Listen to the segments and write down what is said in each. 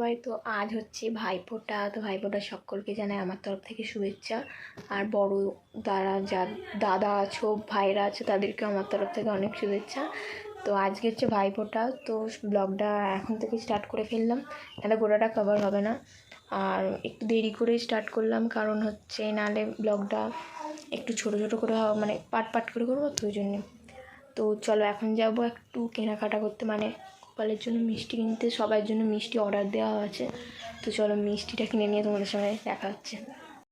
সবাই। তো আজ হচ্ছে ভাইফোঁটা। তো ভাইফোঁটা সকলকে জানাই আমার তরফ থেকে শুভেচ্ছা। আর বড় দাদা আছো, ভাইরা আছে, তাদেরকেও আমার তরফ থেকে অনেক শুভেচ্ছা। তো আজকে হচ্ছে ভাইফোঁটা, তো ব্লগটা এখন থেকে স্টার্ট করে ফেললাম, নাহলে গোটাটা কভার হবে না। আর একটু দেরি করে স্টার্ট করলাম, কারণ হচ্ছে নাহলে ব্লগটা একটু ছোটো ছোটো করে মানে পাট করে করবো, তো ওই জন্যে। তো চলো এখন যাবো একটু কেনাকাটা করতে, মানে গোপালের জন্য মিষ্টি কিনতে। সবার জন্য মিষ্টি অর্ডার দেওয়া আছে। তো চলো মিষ্টিটা কিনে নিয়ে তোমাদের সঙ্গে দেখা হচ্ছে।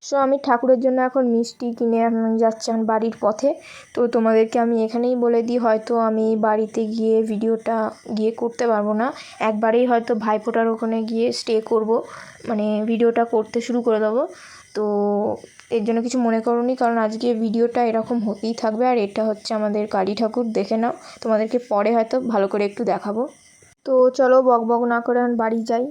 সো আমি ঠাকুরের জন্য এখন মিষ্টি কিনে যাচ্ছি এখন বাড়ির পথে। তো তোমাদেরকে আমি এখানেই বলে দিই, হয়তো আমি বাড়িতে গিয়ে ভিডিওটা করতে পারবো না। একবারেই হয়তো ভাইফোঁটার ওখানে গিয়ে স্টে করব, মানে ভিডিওটা করতে শুরু করে দেবো। তো এর জন্য কিছু মনে করোনি, কারণ আজকে ভিডিওটা এরকম হতেই থাকবে। আর এটা হচ্ছে আমাদের কালী ঠাকুর, দেখে নাও, তোমাদেরকে পরে হয়তো ভালো করে একটু দেখাবো। তো চলো বক বক না করে এখন বাড়ি যাই।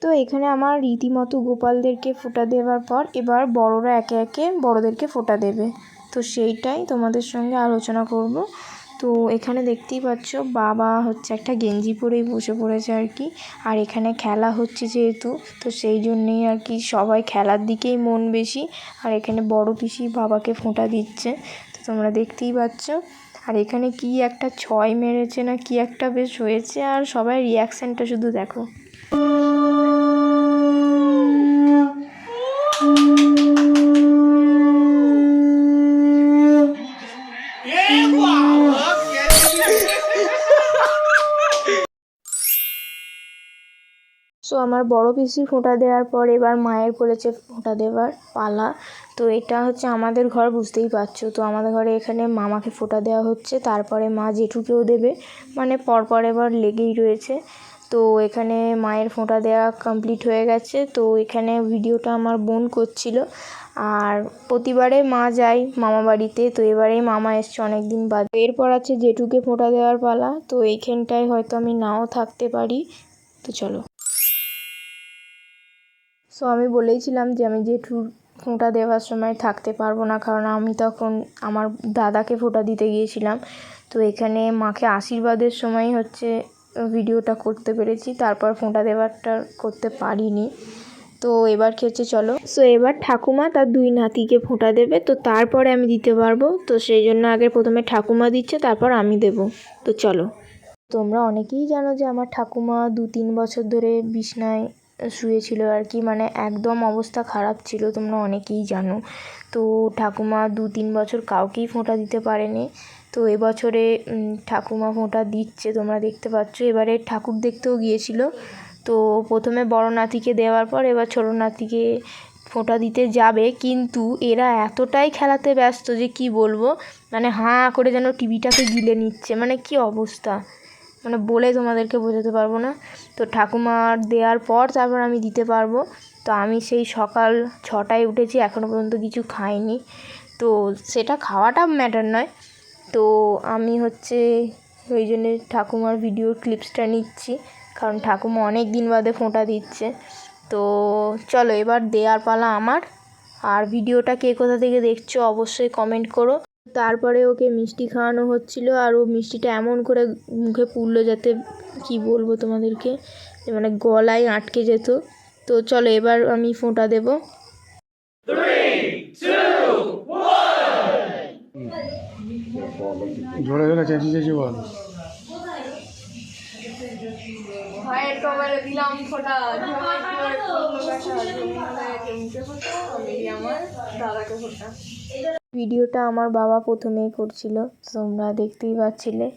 তো এখানে আমার রীতিমতো গোপালদেরকে ফোঁটা দেওয়ার পর এবার বড়রা একে একে বড়দেরকে ফোঁটা দেবে। তো সেইটাই তোমাদের সঙ্গে আলোচনা করব। তো এখানে দেখতেই পাচ্ছ বাবা হচ্ছে একটা গেঞ্জি পরেই বসে পড়েছে আর কি। আর এখানে খেলা হচ্ছে যেহেতু, তো সেই জন্যেই আর কি সবাই খেলার দিকেই মন বেশি। আর এখানে বড় পিসি বাবাকে ফোঁটা দিচ্ছে, তো তোমরা দেখতেই পাচ্ছ। আর এখানে কি একটা ছয় মেরেছে না কি একটা বেশ হয়েছে, আর সবাই রিয়াকশানটা শুধু দেখো। সো আমার বড় পিসি ফোঁটা দেওয়ার পর এবার মায়ের বলেছে ফোঁটা দেওয়ার পালা। তো এটা হচ্ছে আমাদের ঘর, বুঝতেই পারছো। তো আমাদের ঘরে এখানে মামাকে ফোঁটা দেওয়া হচ্ছে, তারপরে মা জেঠুকেও দেবে, মানে পরপর এবার লেগেই রয়েছে। তো এখানে মায়ের ফোঁটা দেওয়া কমপ্লিট হয়ে গেছে। তো এখানে ভিডিওটা আমার বোন করছিল। আর প্রতিবারে মা যায় মামা বাড়িতে, তো এবারে মামা এসছে অনেক দিন বাদ। এরপর আছে জেঠুকে ফোঁটা দেওয়ার পালা। তো এইখানটায় হয়তো আমি নাও থাকতে পারি। তো চলো। সো আমি বলেইছিলাম যে আমি জেঠুর ফোঁটা দেওয়ার সময় থাকতে পারবো না, কারণ আমি তখন আমার দাদাকে ফোঁটা দিতে গিয়েছিলাম। তো এখানে মাকে আশীর্বাদের সময় হচ্ছে ভিডিওটা করতে পেরেছি, তারপর ফোঁটা দেওয়ারটা করতে পারিনি। তো এবার কি হচ্ছে চলো। সো এবার ঠাকুমা তার দুই নাতিকে ফোঁটা দেবে, তো তারপরে আমি দিতে পারবো। তো সেই জন্য আগে প্রথমে ঠাকুমা দিচ্ছে, তারপর আমি দেব। তো চলো। তোমরা অনেকেই জানো যে আমার ঠাকুমা 2-3 বছর ধরে বিছনায় শুয়েছিল আর কি, মানে একদম অবস্থা খারাপ ছিল, তোমরা অনেকেই জানো। তো ঠাকুমা 2-3 বছর কাউকেই ফোঁটা দিতে পারেনি। তো এবছরে ঠাকুমা ফোঁটা দিচ্ছে, তোমরা দেখতে পাচ্ছ। এবারে ঠাকুর দেখতেও গিয়েছিল। তো প্রথমে বড় নাতিকে দেওয়ার পর এবার ছোটো নাতিকে ফোঁটা দিতে যাবে, কিন্তু এরা এতটাই খেলাতে ব্যস্ত যে কি বলবো, মানে হাঁ করে যেন টিভিটাকে গিলে নিচ্ছে, মানে কি অবস্থা, মানে বলে তোমাদেরকে বোঝাতে পারবো না। তো ঠাকুমার দেওয়ার পর তারপর আমি দিতে পারবো। তো আমি সেই সকাল 6টায় উঠেছি, এখনও পর্যন্ত কিছু খাইনি। তো সেটা খাওয়াটা ম্যাটার নয়। তো আমি হচ্ছে ওই জন্যে ঠাকুমার ভিডিওর ক্লিপসটা নিচ্ছি, কারণ ঠাকুমা অনেক দিন বাদে ফোঁটা দিচ্ছে। তো চলো এবার দেওয়ার পালা আমার। আর ভিডিওটা কে কোথা থেকে দেখছো অবশ্যই কমেন্ট করো। তারপরে ওকে মিষ্টি খাওয়ানো হচ্ছিল, আর ও মিষ্টিটা এমন করে মুখে পুরলো যাতে কি বলবো তোমাদেরকে, মানে গলায় আটকে যেত। তো চলো এবার আমি ফোঁটা দেব। 3, 2, 1 জোরে জোরে চেঁচিয়ে চেঁচিয়ে বল। ভাইয়ের কপালে দিলাম ফোঁটা, ঝুমাই করে করলো কাটা, ঝুমকে ফোঁটা, আমি আমার দাদাকে ফোঁটা। ভিডিওটা আমার বাবা প্রথমেই করছিল, তোমরা দেখতেই পাচ্ছিলে।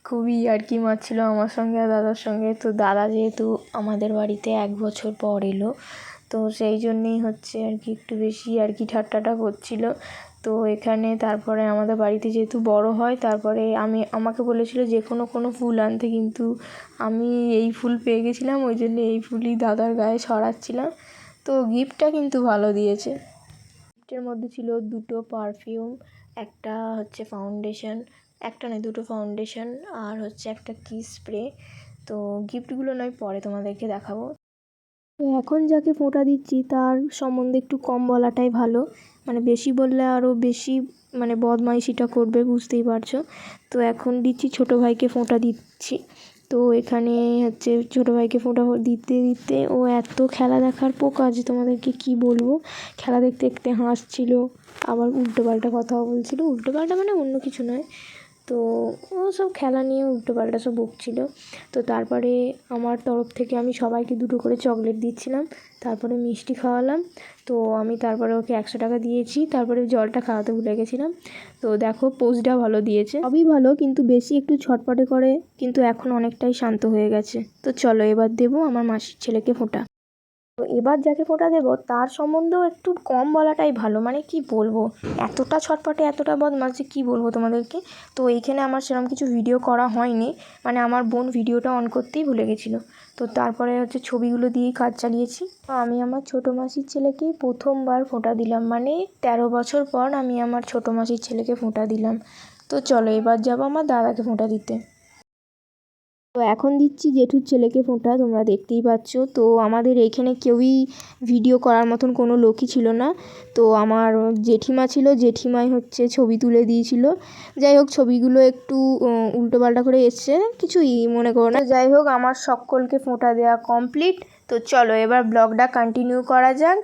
খুবই ইয়ার্কি মারছিল আমার সঙ্গে আর দাদার সঙ্গে। তো দাদা যেহেতু আমাদের বাড়িতে 1 বছর পর এলো, তো সেই জন্যেই হচ্ছে আর কি একটু বেশি আর কি ঠাট্টাটা করছিল। তো এখানে তারপরে আমাদের বাড়িতে যেহেতু বড় হয়, তারপরে আমাকে বলেছিল যে কোনো ফুল আনতে, কিন্তু আমি এই ফুল পেয়ে গেছিলাম, ওই জন্য এই ফুলই দাদার গায়ে ছড়াচ্ছিলাম। তো গিফটটা কিন্তু ভালো দিয়েছে। গিফটের মধ্যে ছিল 2টো পারফিউম, একটা হচ্ছে ফাউন্ডেশন, একটা নয় 2টো ফাউন্ডেশন, আর হচ্ছে একটা কিস স্প্রে। তো গিফটগুলো নয় পরে তোমাদেরকে দেখাবো। তো এখন যাকে ফোঁটা দিচ্ছি তার সম্বন্ধে একটু কম বলাটাই ভালো, মানে বেশি বললে আরও বেশি মানে বদমাইশিটা করবে, বুঝতেই পারছো। তো এখন দিচ্ছি ছোটো ভাইকে ফোঁটা দিচ্ছি। তো এখানে হচ্ছে ছোটো ভাইকে ফোঁটা দিতে দিতে ও এত খেলা দেখার পোকা যে তোমাদেরকে কি বলবো। খেলা দেখতে দেখতে হাসছিল, আবার উল্টোপাল্টা কথাও বলছিল। উল্টোপাল্টা মানে অন্য কিছু নয়, তো ও সব খেলা নিয়ে উল্টোপাল্টা সব বকছিল। তো তারপরে আমার তরফ থেকে আমি সবাইকে 2টো করে চকলেট দিচ্ছিলাম, তারপরে মিষ্টি খাওয়ালাম। তো আমি তারপরে ওকে 100 টাকা দিয়েছি, তারপরে জলটা খাওয়াতে ভুলে গেছিলাম। তো দেখো পোজটা ভালো দিয়েছে, সবই ভালো, কিন্তু বেশি একটু ছটপটে করে, কিন্তু এখন অনেকটাই শান্ত হয়ে গেছে। তো চলো এবার দেবো আমার মাসির ছেলেকে ফোঁটা। তো এবার যাকে ফোঁটা দেবো তার সম্বন্ধেও একটু কম বলাটাই ভালো, মানে কি বলবো, এতটা ছটপটে এতটা বদমাশ যে কী বলবো তোমাদেরকে। তো এইখানে আমার সেরকম কিছু ভিডিও করা হয়নি, মানে আমার বোন ভিডিওটা অন করতেই ভুলে গেছিলো। তো তারপরে হচ্ছে ছবিগুলো দিয়েই কাজ চালিয়েছি। তো আমি আমার ছোটো মাসির ছেলেকে প্রথমবার ফোঁটা দিলাম, মানে 13 বছর পর আমি আমার ছোটো মাসির ছেলেকে ফোঁটা দিলাম। তো চলো এবার যাবো আমার দাদাকে ফোঁটা দিতে। তো এখন দিচ্ছি জেঠুর ছেলেকে ফোঁটা, তোমরা দেখতেই পাচ্ছ। তো আমাদের এইখানে কেউই ভিডিও করার মতন কোনো লোকই ছিল না। তো আমার জেঠিমা ছিল, জেঠিমাই হচ্ছে ছবি তুলে দিয়েছিল। যাই হোক ছবিগুলো একটু উল্টোপাল্টা করে এসছে, কিছুই মনে করো না। যাই হোক আমার সকলকে ফোঁটা দেওয়া কমপ্লিট। তো চলো এবার ব্লগটা কন্টিনিউ করা যাক।